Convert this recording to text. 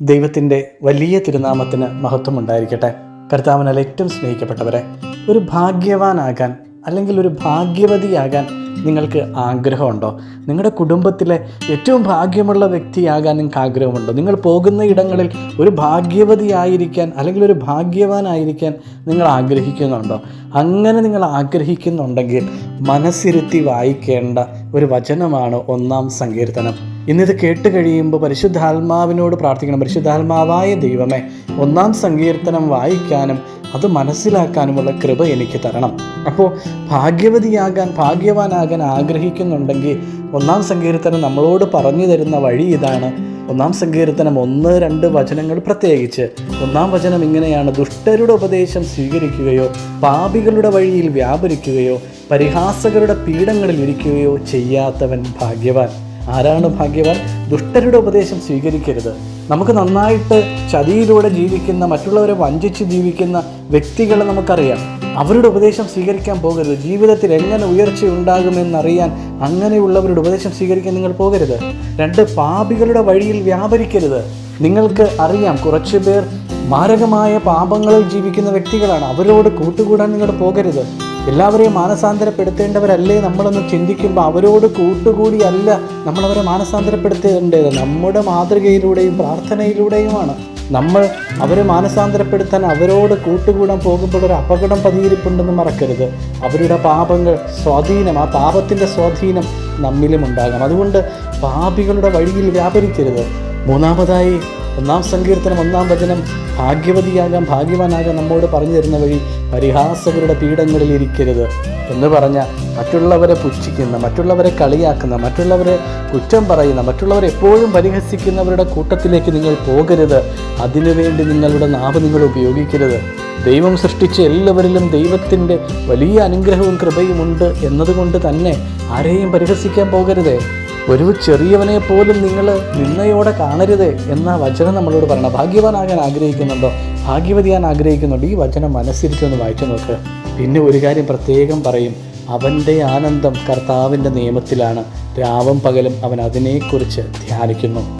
ദൈവത്തിൻ്റെ വലിയ തിരുനാമത്തിന് മഹത്വം ഉണ്ടായിരിക്കട്ടെ. കർത്താവിനാൽ ഏറ്റവും സ്നേഹിക്കപ്പെട്ടവരെ, ഒരു ഭാഗ്യവാനാകാൻ അല്ലെങ്കിൽ ഒരു ഭാഗ്യവതിയാകാൻ നിങ്ങൾക്ക് ആഗ്രഹമുണ്ടോ? നിങ്ങളുടെ കുടുംബത്തിലെ ഏറ്റവും ഭാഗ്യമുള്ള വ്യക്തിയാകാൻ നിങ്ങൾക്ക് ആഗ്രഹമുണ്ടോ? നിങ്ങൾ പോകുന്ന ഇടങ്ങളിൽ ഒരു ഭാഗ്യവതിയായിരിക്കാൻ അല്ലെങ്കിൽ ഒരു ഭാഗ്യവാനായിരിക്കാൻ നിങ്ങൾ ആഗ്രഹിക്കുന്നുണ്ടോ? അങ്ങനെ നിങ്ങൾ ആഗ്രഹിക്കുന്നുണ്ടെങ്കിൽ മനസ്സിരുത്തി വായിക്കേണ്ട ഒരു വചനമാണ് 1-ാം സങ്കീർത്തനം. ഇന്നിത് കേട്ട് കഴിയുമ്പോൾ പരിശുദ്ധാത്മാവിനോട് പ്രാർത്ഥിക്കണം. പരിശുദ്ധാത്മാവായ ദൈവമേ, 1-ാം സങ്കീർത്തനം വായിക്കാനും അത് മനസ്സിലാക്കാനുമുള്ള കൃപ എനിക്ക് തരണം. അപ്പോൾ ഭാഗ്യവതിയാകാൻ, ഭാഗ്യവാനാകാൻ ആഗ്രഹിക്കുന്നുണ്ടെങ്കിൽ 1-ാം സങ്കീർത്തനം നമ്മളോട് പറഞ്ഞു തരുന്ന വഴി ഇതാണ്. 1-ാം സങ്കീർത്തനം 1-2 വചനങ്ങൾ പ്രത്യേകിച്ച് 1-ാം വചനം ഇങ്ങനെയാണ്: ദുഷ്ടരുടെ ഉപദേശം സ്വീകരിക്കുകയോ പാപികളുടെ വഴിയിൽ വ്യാപരിക്കുകയോ പരിഹാസകരുടെ പീഠങ്ങളിൽ ഇരിക്കുകയോ ചെയ്യാത്തവൻ ഭാഗ്യവാൻ. ആരാണ് ഭാഗ്യവാൻ? ദുഷ്ടരുടെ ഉപദേശം സ്വീകരിക്കരുത്. നമുക്ക് നന്നായിട്ട് ചതിയിലൂടെ ജീവിക്കുന്ന, മറ്റുള്ളവരെ വഞ്ചിച്ച് ജീവിക്കുന്ന വ്യക്തികളെ നമുക്കറിയാം. അവരുടെ ഉപദേശം സ്വീകരിക്കാൻ പോകരുത്. ജീവിതത്തിൽ എങ്ങനെ ഉയർച്ചയുണ്ടാകുമെന്നറിയാൻ അങ്ങനെയുള്ളവരുടെ ഉപദേശം സ്വീകരിക്കാൻ നിങ്ങൾ പോകരുത്. 2, പാപികളുടെ വഴിയിൽ വ്യാപരിക്കരുത്. നിങ്ങൾക്ക് അറിയാം, കുറച്ച് പേർ മാരകമായ പാപങ്ങളിൽ ജീവിക്കുന്ന വ്യക്തികളാണ്. അവരോട് കൂട്ടുകൂടാൻ നിങ്ങൾ പോകരുത്. എല്ലാവരെയും മാനസാന്തരപ്പെടുത്തേണ്ടവരല്ലേ നമ്മളൊന്ന് ചിന്തിക്കുമ്പോൾ അവരോട് കൂട്ടുകൂടിയല്ല നമ്മളവരെ മാനസാന്തരപ്പെടുത്തേണ്ടത്. നമ്മുടെ മാതൃകയിലൂടെയും പ്രാർത്ഥനയിലൂടെയുമാണ്. നമ്മൾ അവരെ മാനസാന്തരപ്പെടുത്താൻ അവരോട് കൂട്ടുകൂടാൻ പോകുമ്പോൾ ഒരു അപകടം പതിയിരിപ്പുണ്ടെന്ന് മറക്കരുത്. അവരുടെ പാപങ്ങൾ സ്വാധീനം, ആ പാപത്തിൻ്റെ സ്വാധീനം നമ്മിലും ഉണ്ടാകാം. അതുകൊണ്ട് പാപികളുടെ വഴിയിൽ വ്യാപരിക്കരുത്. 3-ാമതായി 1-ാം സങ്കീർത്തനം 1-ാം വചനം ഭാഗ്യവതിയാകാൻ, ഭാഗ്യവാനാകാൻ നമ്മോട് പറഞ്ഞു തരുന്ന വഴി പരിഹാസകരുടെ പീഠങ്ങളിൽ ഇരിക്കരുത് എന്ന് പറഞ്ഞാൽ മറ്റുള്ളവരെ പുച്ഛിക്കുന്ന, മറ്റുള്ളവരെ കളിയാക്കുന്ന, മറ്റുള്ളവരെ കുറ്റം പറയുന്ന, മറ്റുള്ളവരെ എപ്പോഴും പരിഹസിക്കുന്നവരുടെ കൂട്ടത്തിലേക്ക് നിങ്ങൾ പോകരുത്. അതിനുവേണ്ടി നിങ്ങളുടെ നാവ് നിങ്ങൾ ഉപയോഗിക്കരുത്. ദൈവം സൃഷ്ടിച്ച എല്ലാവരിലും ദൈവത്തിൻ്റെ വലിയ അനുഗ്രഹവും കൃപയുമുണ്ട് എന്നതുകൊണ്ട് തന്നെ ആരെയും പരിഹസിക്കാൻ പോകരുതേ. ഒരു ചെറിയവനെ പോലും നിങ്ങൾ നിന്നയോടെ കാണരുത് എന്ന വചനം നമ്മളോട് പറയണം. ഭാഗ്യവാനാകാൻ ആഗ്രഹിക്കുന്നുണ്ടോ? ഭാഗ്യവതിയാൻ ആഗ്രഹിക്കുന്നുണ്ടോ? ഈ വചനം മനസ്സിരുത്തി ഒന്ന് വായിച്ചു നോക്ക്. പിന്നെ ഒരു കാര്യം പ്രത്യേകം പറയും: അവൻ്റെ ആനന്ദം കർത്താവിൻ്റെ നിയമത്തിലാണ്. രാവും പകലും അവൻ അതിനെക്കുറിച്ച് ധ്യാനിക്കുന്നു.